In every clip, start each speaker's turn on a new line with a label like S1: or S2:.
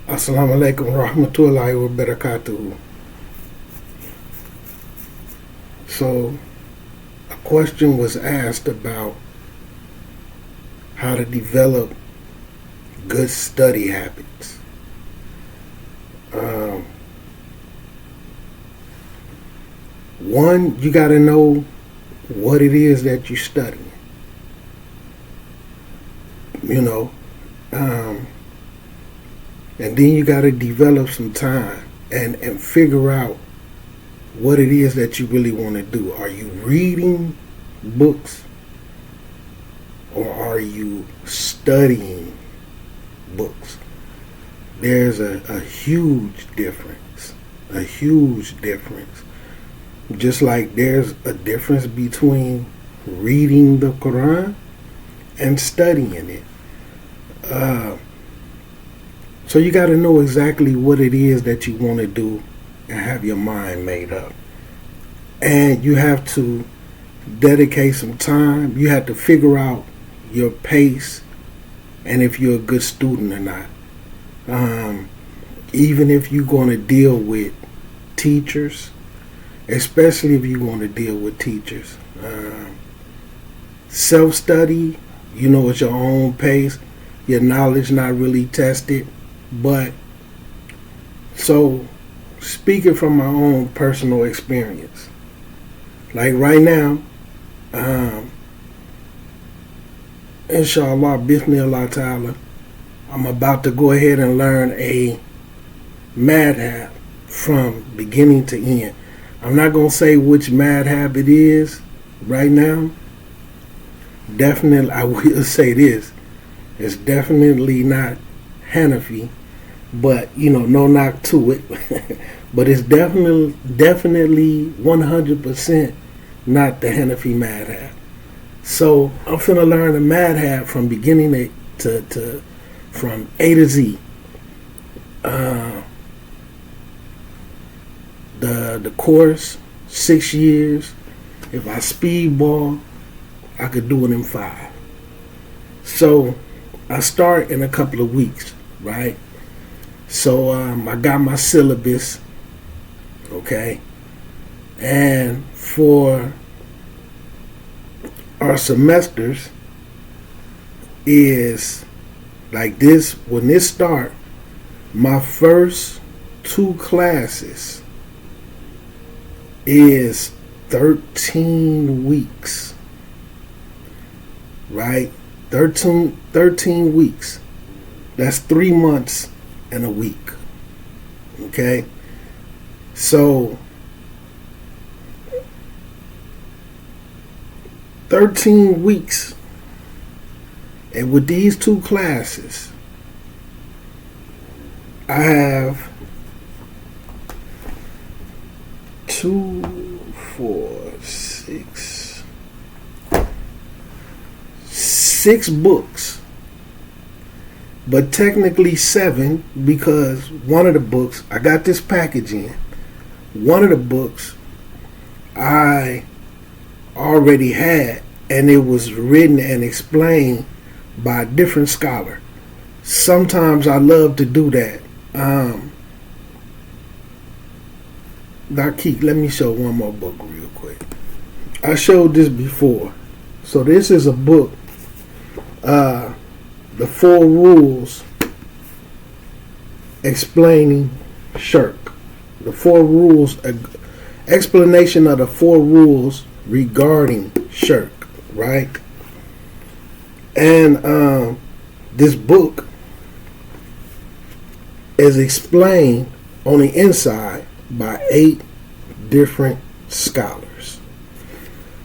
S1: Assalamu alaikum rahmatullahi wa barakatuhu. So, a question was asked about how to develop good study habits. One, you got to know what it is that you're studying. You know, and then you got to develop some time and figure out what it is that you really want to do. Are you reading books or are you studying books? There's a huge difference. A huge difference. Just like there's a difference between reading the Quran and studying it. So you got to know exactly what it is that you want to do and have your mind made up. And you have to dedicate some time. You have to figure out your pace and if you're a good student or not. Even if you're going to deal with teachers, especially if you're going to deal with teachers. Self-study, you know, at your own pace. Your knowledge not really tested. But, so, speaking from my own personal experience, like right now, inshallah, bismillah ta'ala, I'm about to go ahead and learn a madhab from beginning to end. I'm not going to say which madhab it is right now. Definitely, I will say this. It's definitely not Hanafi, but you know, no knock to it. But it's definitely 100% not the Hanafi madhab. So I'm finna learn the madhab from beginning to from A to Z. The course, 6 years. If I speedball, I could do it in 5. So I start in a couple of weeks, right? So I got my syllabus, okay? And for our semesters is like this. When this start, my first 2 classes is 13 weeks, right? 13 weeks. That's 3 months and a week. Okay? So 13 weeks. And with these 2 classes, I have 2, 4, 6, 6 books, but technically 7 because one of the books, I got this package in. One of the books I already had, and it was written and explained by a different scholar. Sometimes I love to do that. Doc Keek, let me show one more book real quick. I showed this before. So this is a book, The 4 Rules Explaining Shirk. The 4 Rules, explanation of the 4 rules regarding shirk, right? And this book is explained on the inside by 8 different scholars.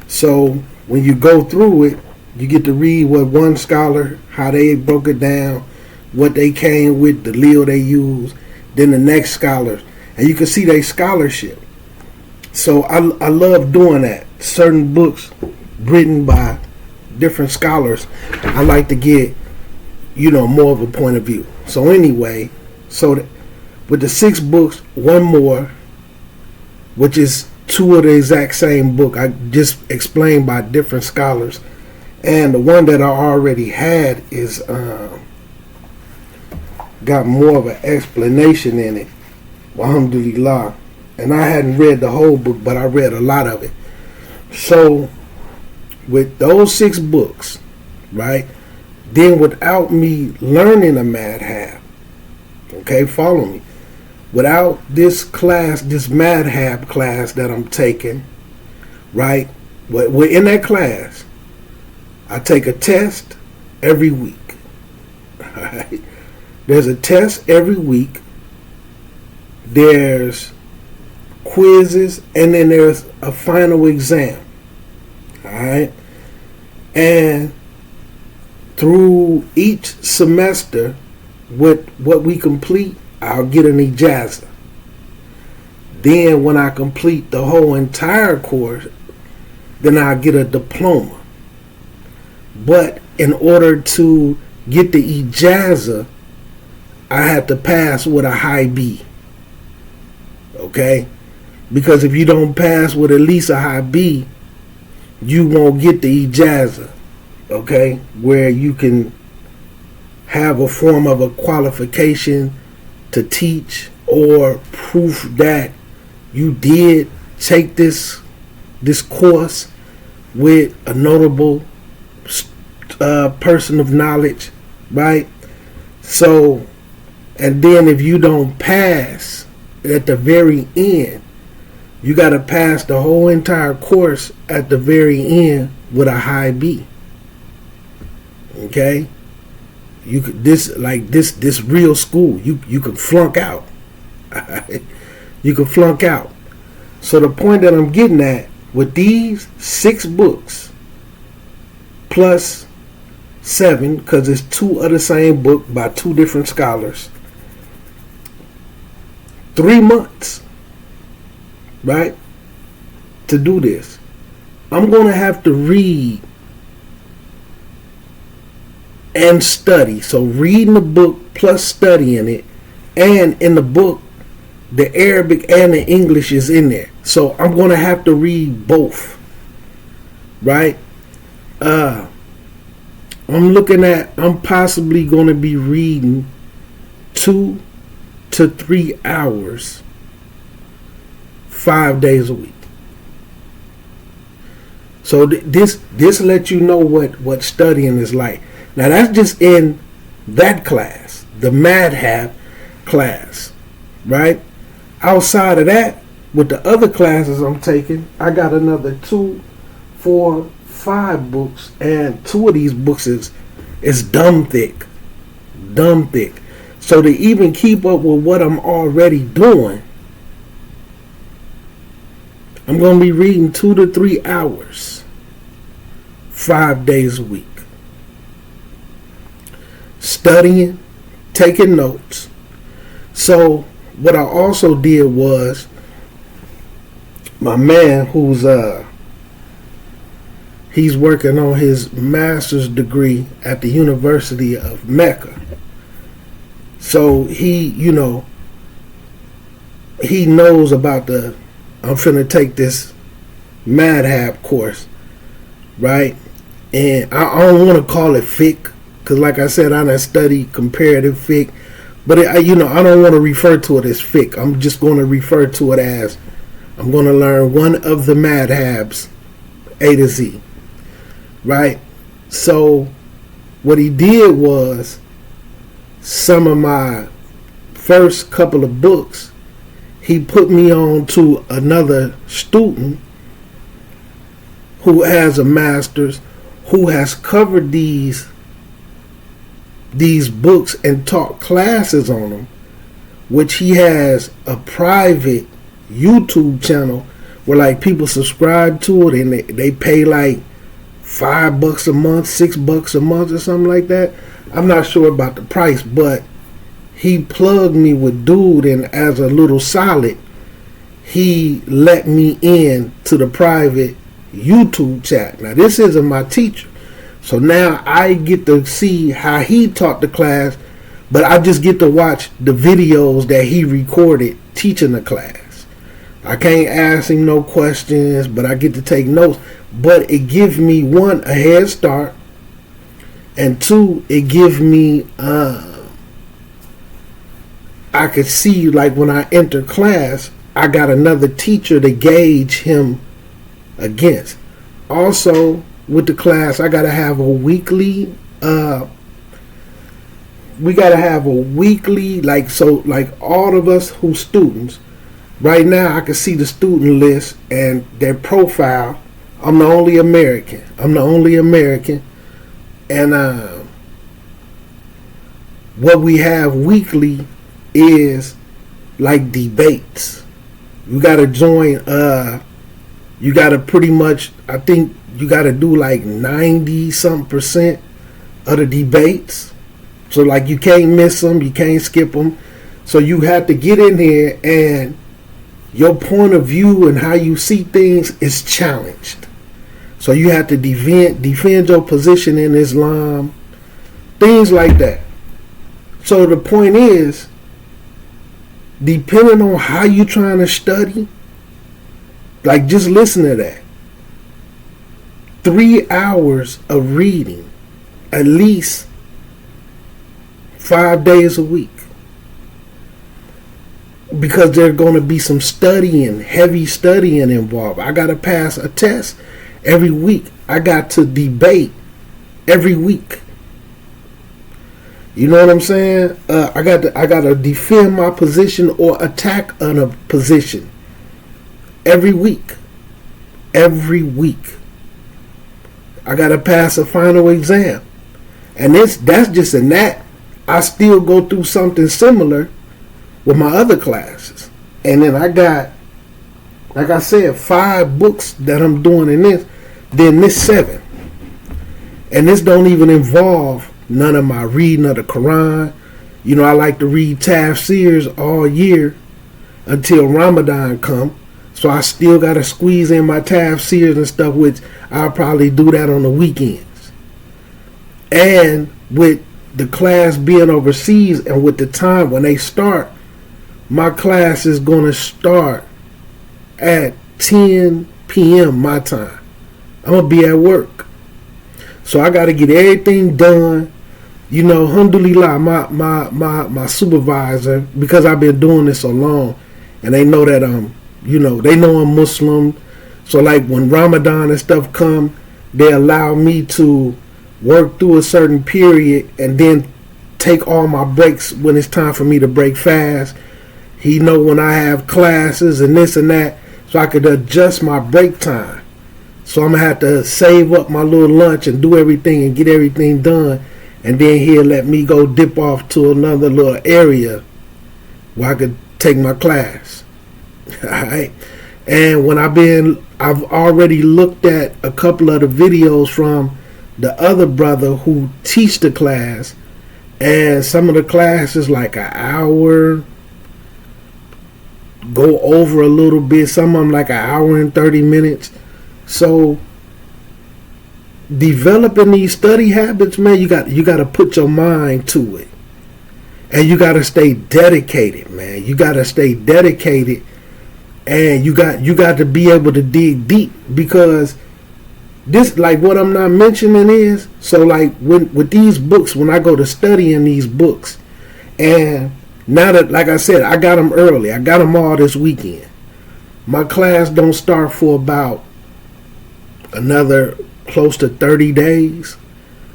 S1: So when you go through it, you get to read what one scholar, how they broke it down, what they came with, the lil they used, then the next scholar, and you can see their scholarship. So I love doing that. Certain books written by different scholars, I like to get, you know, more of a point of view. So anyway, so with the 6 books, one more, which is 2 of the exact same book, I just explained by different scholars. And the one that I already had is got more of an explanation in it. Alhamdulillah. And I hadn't read the whole book, but I read a lot of it. So, with those 6 books, right, then without me learning a madhab, okay, follow me, without this class, this madhab class that I'm taking, right, we're in that class, I take a test every week, right? There's a test every week, there's quizzes, and then there's a final exam. Alright? And through each semester, with what we complete, I'll get an ijazah. Then when I complete the whole entire course, then I'll get a diploma. But in order to get the ijazah, I have to pass with a high B. Okay? Because if you don't pass with at least a high B, you won't get the ijazah, okay, where you can have a form of a qualification to teach or proof that you did take this course with a notable person of knowledge, right? So, and then if you don't pass at the very end, you got to pass the whole entire course at the very end with a high B. Okay? You could this real school. You can flunk out. You can flunk out. So the point that I'm getting at with these 6 books plus 7, because it's 2 of the same book by 2 different scholars. 3 months. Right? To do this, I'm going to have to read and study. So reading the book plus studying it, and in the book, the Arabic and the English is in there. So I'm going to have to read both. Right? I'm possibly going to be reading 2 to 3 hours 5 days a week. So this lets you know what studying is like. Now that's just in that class, the madhab class, right? Outside of that, with the other classes I'm taking, I got another 2, 4, 5 books, and 2 of these books is dumb thick. So to even keep up with what I'm already doing, I'm going to be reading 2 to 3 hours 5 days a week. Studying, taking notes. So what I also did was, my man who's he's working on his master's degree at the University of Mecca. So he knows about I'm finna take this madhab course, right? And I don't want to call it fiqh, because like I said, I done studied comparative fiqh, but I don't want to refer to it as fiqh. I'm just going to refer to it as, I'm going to learn one of the madhabs, A to Z, right? So what he did was, some of my first couple of books, he put me on to another student who has a master's, who has covered these books and taught classes on them, which he has a private YouTube channel where like people subscribe to it, and they pay like $5 a month, $6 a month or something like that. I'm not sure about the price, but he plugged me with dude, and as a little solid, he let me in to the private YouTube chat. Now this isn't my teacher, so now I get to see how he taught the class, but I just get to watch the videos that he recorded teaching the class. I can't ask him no questions, but I get to take notes. But it gives me, 1, a head start, and 2, it gives me I could see, like, when I enter class, I got another teacher to gauge him against. Also, with the class, I gotta have a weekly. We gotta have a weekly, like, so, like, all of us who students. Right now, I can see the student list and their profile. I'm the only American. And what we have weekly is like debates. You gotta join. You gotta pretty much. I think you gotta do like 90% of the debates. So like you can't miss them. You can't skip them. So you have to get in here, and your point of view and how you see things is challenged. So you have to defend your position in Islam, things like that. So the point is, depending on how you're trying to study, like, just listen to that. 3 hours of reading, at least 5 days a week. Because there's going to be some studying, heavy studying involved. I got to pass a test every week. I got to debate every week. You know what I'm saying? I got to defend my position or attack on a position every week. Every week. I got to pass a final exam. And that's just in that. I still go through something similar with my other classes. And then I got, like I said, 5 books that I'm doing in this. Then this 7. And this don't even involve none of my reading of the Quran. You know, I like to read tafsirs all year until Ramadan come. So I still got to squeeze in my tafsirs and stuff, which I'll probably do that on the weekends. And with the class being overseas and with the time when they start, my class is going to start at 10 p.m. my time. I'm going to be at work. So I got to get everything done. You know, alhamdulillah, my supervisor, because I've been doing this so long, and they know that they know I'm Muslim. So like when Ramadan and stuff come, they allow me to work through a certain period and then take all my breaks when it's time for me to break fast. He know when I have classes and this and that, so I could adjust my break time. So I'm going to have to save up my little lunch and do everything and get everything done. And then he'll let me go dip off to another little area where I could take my class. Alright. And when I've already looked at a couple of the videos from the other brother who teach the class. And some of the classes like an hour, go over a little bit. Some of them like an hour and 30 minutes. So developing these study habits, man, you got to put your mind to it. And you got to stay dedicated, man. You got to stay dedicated. And you got to be able to dig deep, because this, like, what I'm not mentioning is, so like with these books, when I go to studying these books, and now that, like I said, I got them early. I got them all this weekend. My class don't start for about another close to 30 days.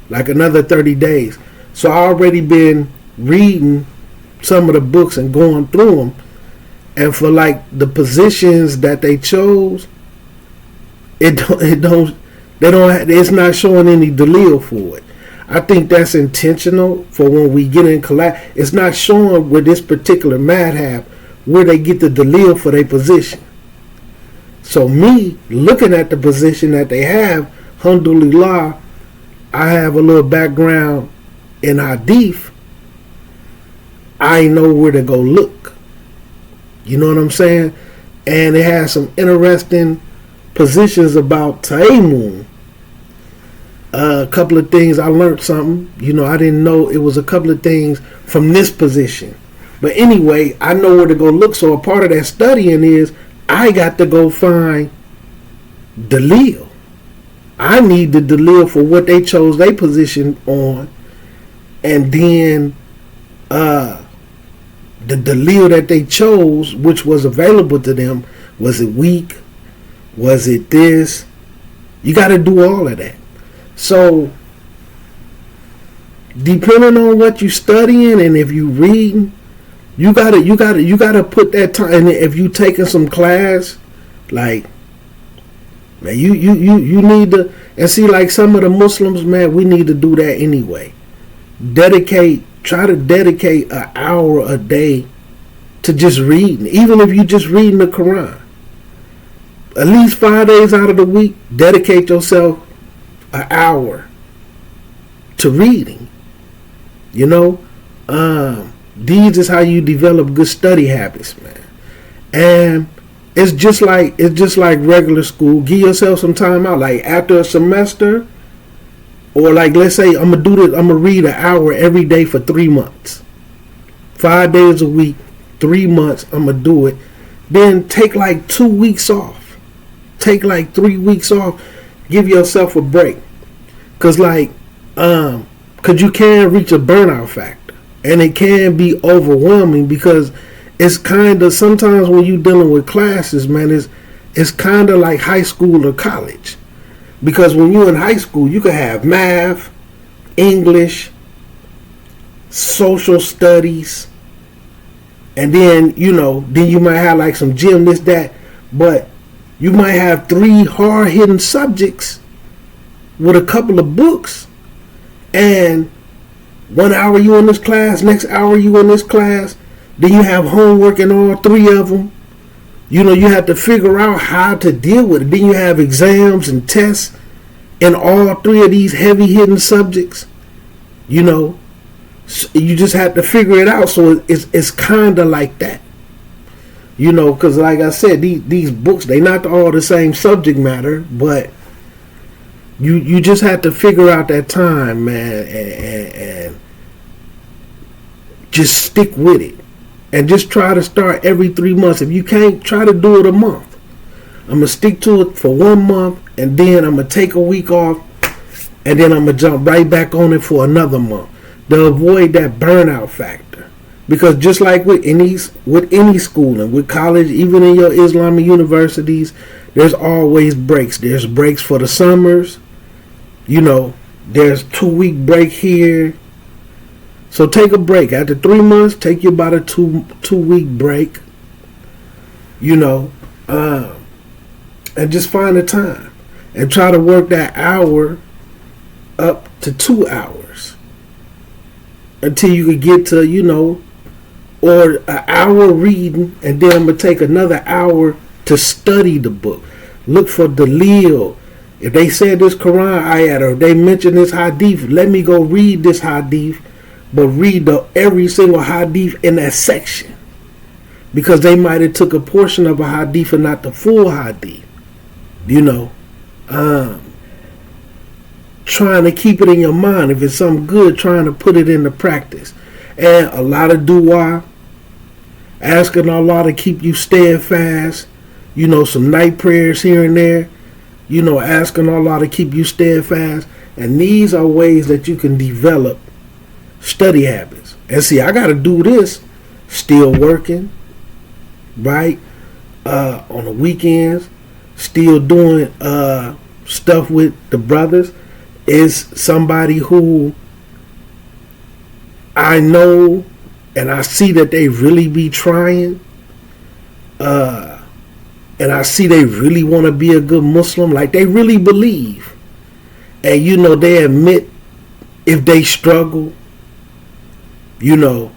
S1: Like another 30 days. So I already been reading some of the books and going through them. And for like the positions that they chose, it's not showing any dalil for it. I think that's intentional for when we get in class. It's not showing with this particular madhab where they get the dalil for their position. So me looking at the position that they have, alhamdulillah, I have a little background in hadith. I know where to go look. You know what I'm saying? And it has some interesting positions about Tayammun. A couple of things I learned something. You know, I didn't know it was a couple of things from this position. But anyway, I know where to go look. So a part of that studying is I got to go find dalil. I need the dalil for what they chose their position on. And then the dalil that they chose, which was available to them, was it weak? Was it this? You got to do all of that. So, depending on what you studying and if you reading, you gotta put that time. And if you taking some class, like, man, you need to. And see, like some of the Muslims, man, we need to do that anyway. Try to dedicate an hour a day to just reading, even if you just reading the Quran. At least 5 days out of the week, dedicate yourself an hour to reading. You know, these is how you develop good study habits, man. And it's just like regular school. Give yourself some time out, like after a semester, or like let's say I'm gonna read an hour every day for 3 months, 5 days a week, 3 months. I'm gonna do it. Then take like 2 weeks off. Take like 3 weeks off. Give yourself a break, cause you can reach a burnout factor, and it can be overwhelming because it's kind of sometimes when you're dealing with classes, man, it's kind of like high school or college. Because when you're in high school, you can have math, English, social studies, and then, then you might have like some gym, this, that, but you might have 3 hard-hitting subjects with a couple of books, and 1 hour you in this class, next hour you in this class, then you have homework in all 3 of them. You have to figure out how to deal with it. Then you have exams and tests in all 3 of these heavy-hitting subjects. So you just have to figure it out. So it's kind of like that. Because like I said, these books, they not all the same subject matter, but you just have to figure out that time, man, and just stick with it. And just try to start every 3 months. If you can't, try to do it a month. I'm going to stick to it for 1 month, and then I'm going to take a week off, and then I'm going to jump right back on it for another month to avoid that burnout factor. Because just like with any schooling, with college, even in your Islamic universities, there's always breaks. There's breaks for the summers. There's 2-week break here. So take a break. After 3 months, take you about a two-week break. And just find a time. And try to work that hour up to 2 hours. Until you could get to, or an hour reading, and then I'm going to take another hour to study the book. Look for dalil. If they said this Quran ayat, or they mention this hadith, let me go read this hadith. But read every single hadith in that section, because they might have took a portion of a hadith and not the full hadith. Trying to keep it in your mind. If it's something good, trying to put it into practice. And a lot of dua, asking Allah to keep you steadfast. Some night prayers here and there. Asking Allah to keep you steadfast. And these are ways that you can develop study habits. And see, I got to do this still working, right? On the weekends, still doing stuff with the brothers. Is somebody who I know and I see that they really be trying, and I see they really want to be a good Muslim, like they really believe, and they admit if they struggle. And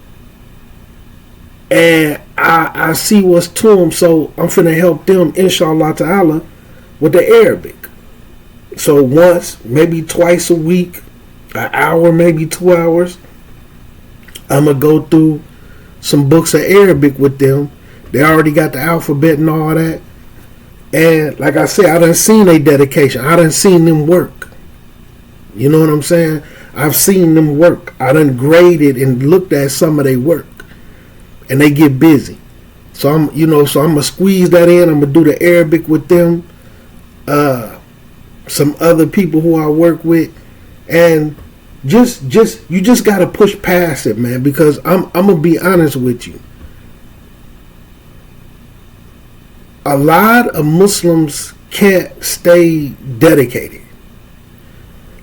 S1: I see what's to them, so I'm finna help them, inshallah ta'ala, with the Arabic. So once, maybe twice a week, an hour, maybe 2 hours, I'm gonna go through some books of Arabic with them. They already got the alphabet and all that. And like I said, I done seen their dedication. I done seen them work. You know what I'm saying? I've seen them work. I done graded and looked at some of their work, and they get busy. So I'm gonna squeeze that in. I'm gonna do the Arabic with them. Some other people who I work with, and you just gotta push past it, man. Because I'm gonna be honest with you. a lot of Muslims can't stay dedicated.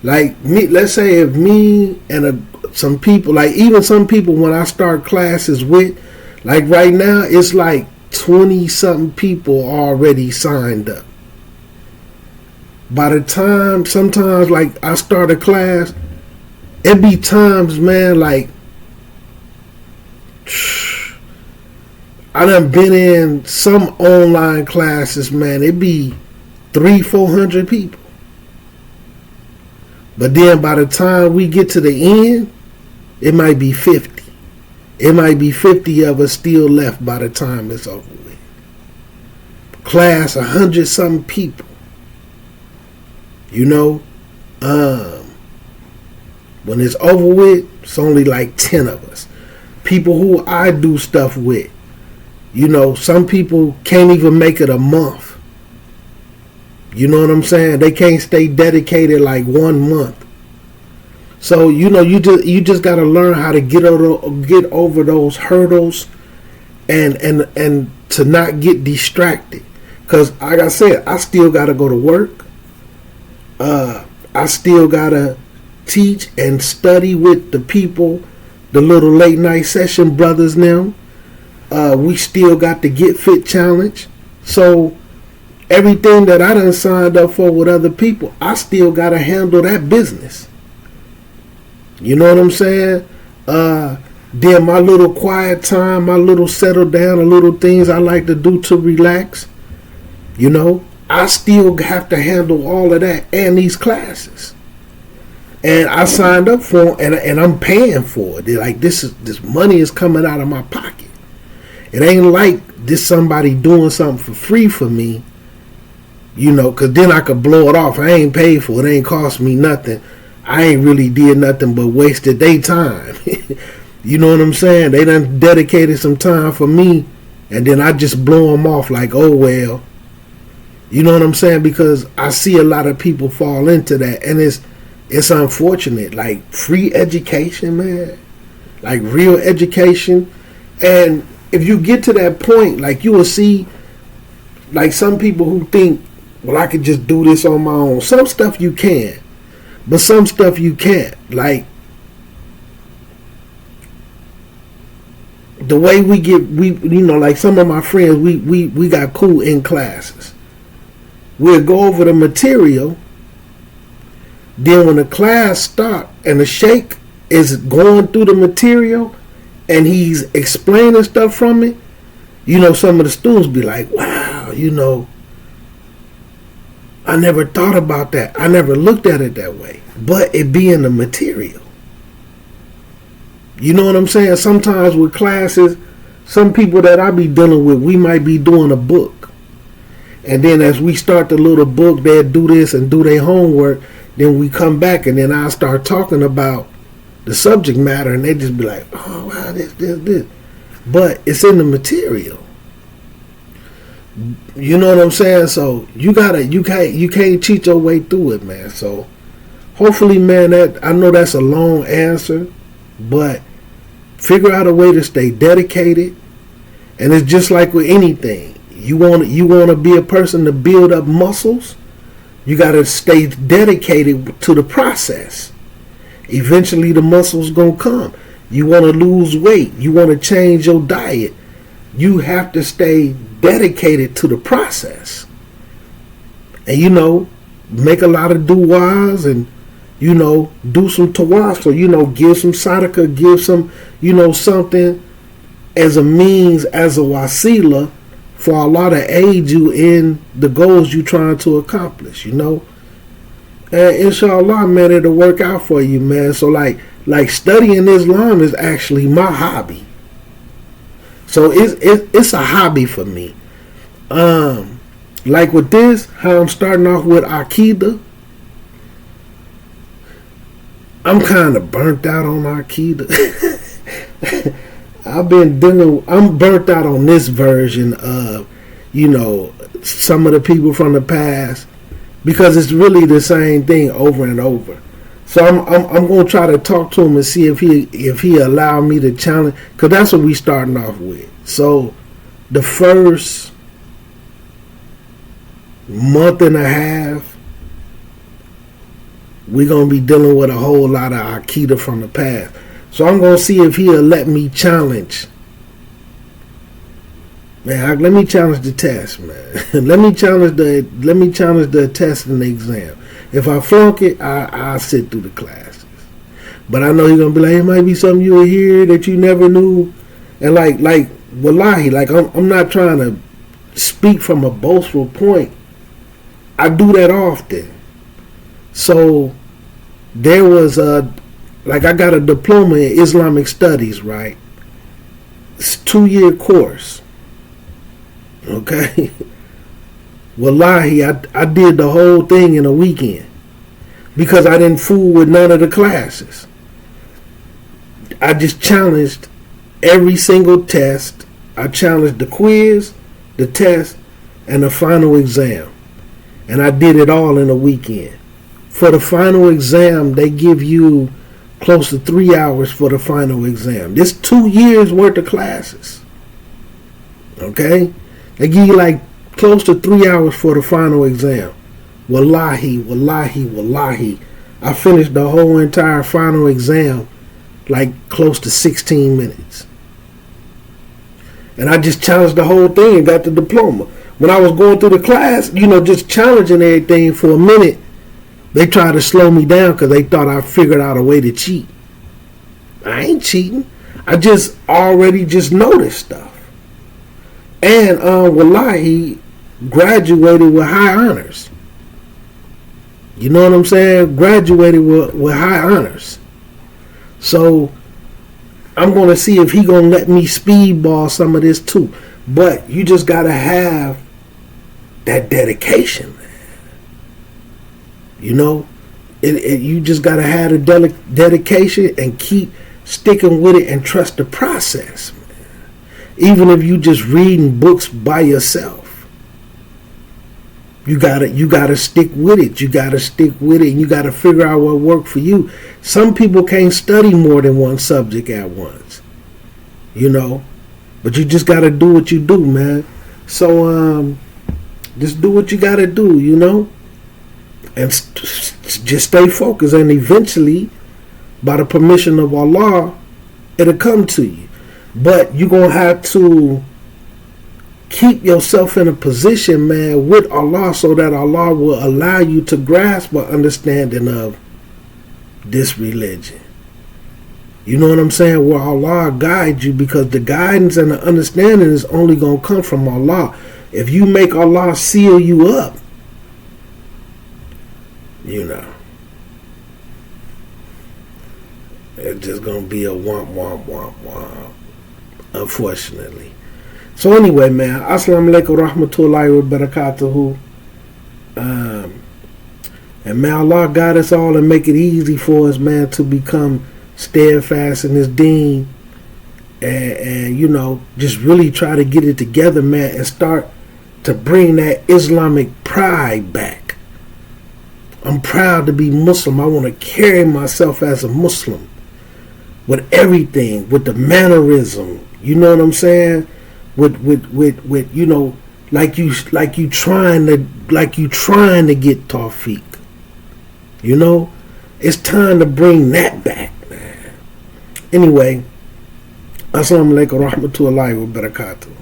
S1: Like me, let's say if me and some people, like even some people when I start classes with, like right now, it's like 20 something people already signed up. By the time, sometimes like I start a class, it be times, man, like I done been in some online classes, man, it be 300-400 people. But then by the time we get to the end, it might be 50. It might be 50 of us still left by the time it's over with. Class 100 something people. You know, when it's over with, it's only like 10 of us. People who I do stuff with. You know, some people can't even make it a month. You know what I'm saying? They can't stay dedicated like 1 month. So, you know, you just got to learn how to get over those hurdles and to not get distracted. Because, like I said, I still got to go to work. I still got to teach and study with the people, the little late night session brothers now. We still got the Get Fit Challenge. So, everything that I done signed up for with other people, I still got to handle that business. You know what I'm saying? Then my little quiet time, my little settle down, the little things I like to do to relax, you know, I still have to handle all of that and these classes. And I signed up for them, and I'm paying for it. They're like, this money is coming out of my pocket. It ain't like this somebody doing something for free for me. You know, because then I could blow it off. I ain't paid for it. It ain't cost me nothing. I ain't really did nothing but wasted their time. You know what I'm saying? They done dedicated some time for me, and then I just blow them off like, oh, well. You know what I'm saying? Because I see a lot of people fall into that, and it's unfortunate. Like, free education, man. Like, real education. And if you get to that point, like, you will see, like, some people who think, well, I could just do this on my own. Some stuff you can, but some stuff you can't. Like, the way we you know, like some of my friends, we got cool in classes. We'll go over the material. Then when the class starts and the sheikh is going through the material and he's explaining stuff from it, you know, some of the students be like, wow, you know, I never thought about that. I never looked at it that way. But it be in the material. You know what I'm saying? Sometimes with classes, some people that I be dealing with, we might be doing a book. And then as we start the little book, they'll do this and do their homework. Then we come back and then I'll start talking about the subject matter and they just be like, oh, wow, this. But it's in the material. You know what I'm saying? So you can't cheat your way through it, man. So hopefully, man, that I know that's a long answer, but figure out a way to stay dedicated. And it's just like with anything. You want to be a person to build up muscles, you got to stay dedicated to the process. Eventually the muscles going to come. You want to lose weight, you want to change your diet, you have to stay dedicated to the process. And, you know, make a lot of du'as and, you know, do some tawasul, you know, give some sadaqah, give some, you know, something as a means, as a wasila for Allah to aid you in the goals you're trying to accomplish, you know. And inshallah, man, it'll work out for you, man. So like studying Islam is actually my hobby. So it's a hobby for me. Like with this, how I'm starting off with Aqidah, I'm kind of burnt out on Aqidah. I'm burnt out on this version of, you know, some of the people from the past, because it's really the same thing over and over. So I'm gonna try to talk to him and see if he allow me to challenge, because that's what we starting off with. So the first month and a half, we're going to be dealing with a whole lot of Aqidah from the past. So I'm going to see if he'll let me challenge. Man, let me challenge the test, man. let me challenge the test and the exam. If I flunk it, I'll sit through the classes. But I know you're going to be like, it might be something you will hear that you never knew. And like wallahi, like I'm not trying to speak from a boastful point. I do that often. So there was I got a diploma in Islamic studies, right? It's a 2-year course. Okay. Wallahi, I did the whole thing in a weekend because I didn't fool with none of the classes. I just challenged every single test. I challenged the quiz, the test, and the final exam. And I did it all in a weekend. For the final exam, they give you close to 3 hours for the final exam. This 2 years worth of classes. Okay? They give you like close to 3 hours for the final exam. Wallahi. I finished the whole entire final exam like close to 16 minutes. And I just challenged the whole thing and got the diploma. When I was going through the class, just challenging everything for a minute, they tried to slow me down because they thought I figured out a way to cheat. I ain't cheating. I just already know this stuff. And wallahi, graduated with high honors. You know what I'm saying? Graduated with high honors. So I'm going to see if he going to let me speedball some of this too. But you just got to have that dedication, man. You just got to have the dedication and keep sticking with it and trust the process, man. Even if you just reading books by yourself, you gotta stick with it. You gotta stick with it, and you gotta figure out what worked for you. Some people can't study more than one subject at once, but you just gotta do what you do, man. So just do what you gotta do, and just stay focused. And eventually, by the permission of Allah, it'll come to you. But you're going to have to keep yourself in a position, man, with Allah so that Allah will allow you to grasp an understanding of this religion. You know what I'm saying? Where Allah guides you, because the guidance and the understanding is only going to come from Allah. If you make Allah seal you up, it's just going to be a womp. Unfortunately. So anyway, man, assalamu alaikum rahmatullahi wa barakatuhu. And may Allah guide us all and make it easy for us, man, to become steadfast in this deen and just really try to get it together, man, and start to bring that Islamic pride back. I'm proud to be Muslim. I want to carry myself as a Muslim with everything, with the mannerism. You know what I'm saying? With like you trying to get Tawfiq. It's time to bring that back, man. Anyway, assalamu alaikum rahmatullahi wa barakatuh.